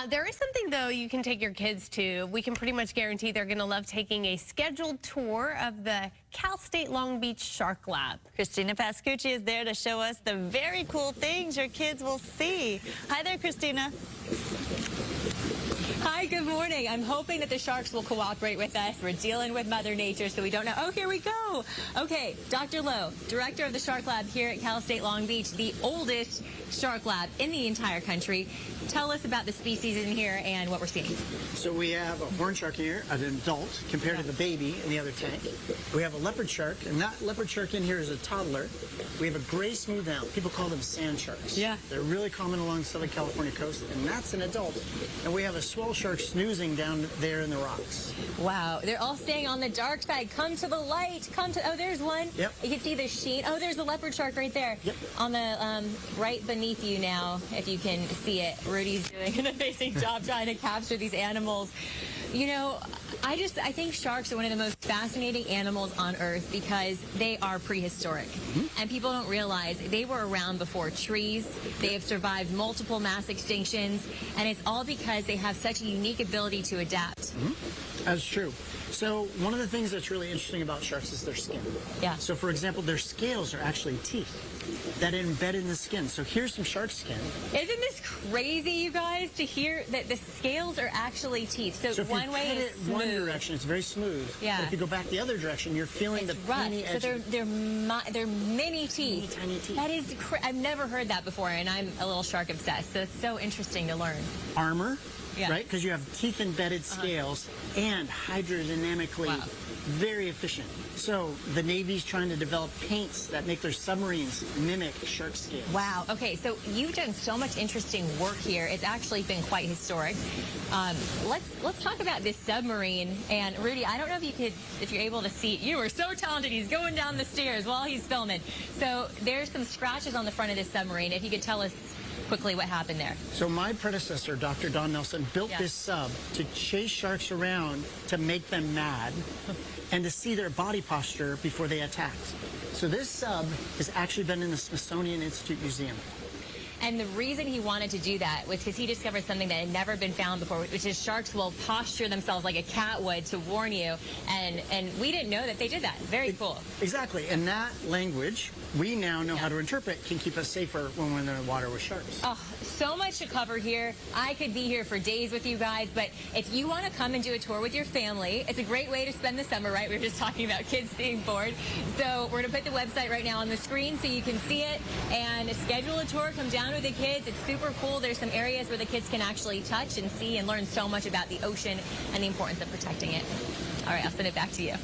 There is something, though, you can take your kids to. We can pretty much guarantee they're going to love taking a scheduled tour of the Cal State Long Beach Shark Lab. Christina Pascucci is there to show us the very cool things your kids will see. Hi there, Christina. Hi, good morning. I'm hoping that the sharks will cooperate with us. We're dealing with Mother Nature, so we don't know. Oh, here we go. Okay, Dr. Lowe, director of the Shark Lab here at Cal State Long Beach, the oldest shark lab in the entire country. Tell us about the species in here and what we're seeing. So we have a horn shark here, an adult, compared to the baby in the other tank. We have a leopard shark, and that leopard shark in here is a toddler. We have a gray smooth out. People call them sand sharks. Yeah. They're really common along the Southern California coast, and that's an adult. And we have a swell shark snoozing down there in the rocks. Wow, they're all staying on the dark side. Come to the light. Come to, oh, there's one. Yep. You can see the sheen. Oh, there's the leopard shark right there. Yep. On the, right beneath you now, if you can see it. Rudy's doing an amazing job trying to capture these animals. You know, I think sharks are one of the most fascinating animals on Earth because they are prehistoric. And people don't realize they were around before trees. They have survived multiple mass extinctions, and it's all because they have such a unique ability to adapt. That's true. So one of the things that's really interesting about sharks is their skin. Yeah. So for example, their scales are actually teeth that embed in the skin. So here's some shark skin. Isn't this crazy, you guys, to hear that the scales are actually teeth? So So if one you way pet is it smooth. one direction, it's very smooth. Yeah. But if you go back the other direction, you're feeling It's the rough. pointy So edge. they're mini teeth. Tiny teeth. That is, I've never heard that before, and I'm a little shark obsessed. So it's so interesting to learn. Armor, Yeah. right? Because you have teeth embedded scales and hydrodynamically Wow. very efficient. So the Navy's trying to develop paints that make their submarines mimic shark scales. Wow. Okay, so you've done so much interesting work here. It's actually been quite historic. Let's talk about this submarine. And Rudy, I don't know if you're able to see. You are so talented. He's going down the stairs while he's filming. So there's some scratches on the front of this submarine. If you could tell us quickly what happened there. So my predecessor, Dr. Don Nelson, built this sub to chase sharks around to make them mad and to see their body posture before they attacked. So this sub has actually been in the Smithsonian Institute Museum. And the reason he wanted to do that was because he discovered something that had never been found before, which is sharks will posture themselves like a cat would to warn you. And we didn't know that they did that. Very cool. Exactly. And that language, we now know how to interpret, can keep us safer when we're in the water with sharks. Oh, so much to cover here. I could be here for days with you guys, but if you want to come and do a tour with your family, it's a great way to spend the summer, right? We were just talking about kids being bored. So we're going to put the website right now on the screen so you can see it and schedule a tour. Come down with the kids. It's super cool. There's some areas where the kids can actually touch and see and learn so much about the ocean and the importance of protecting it. All right, I'll send it back to you.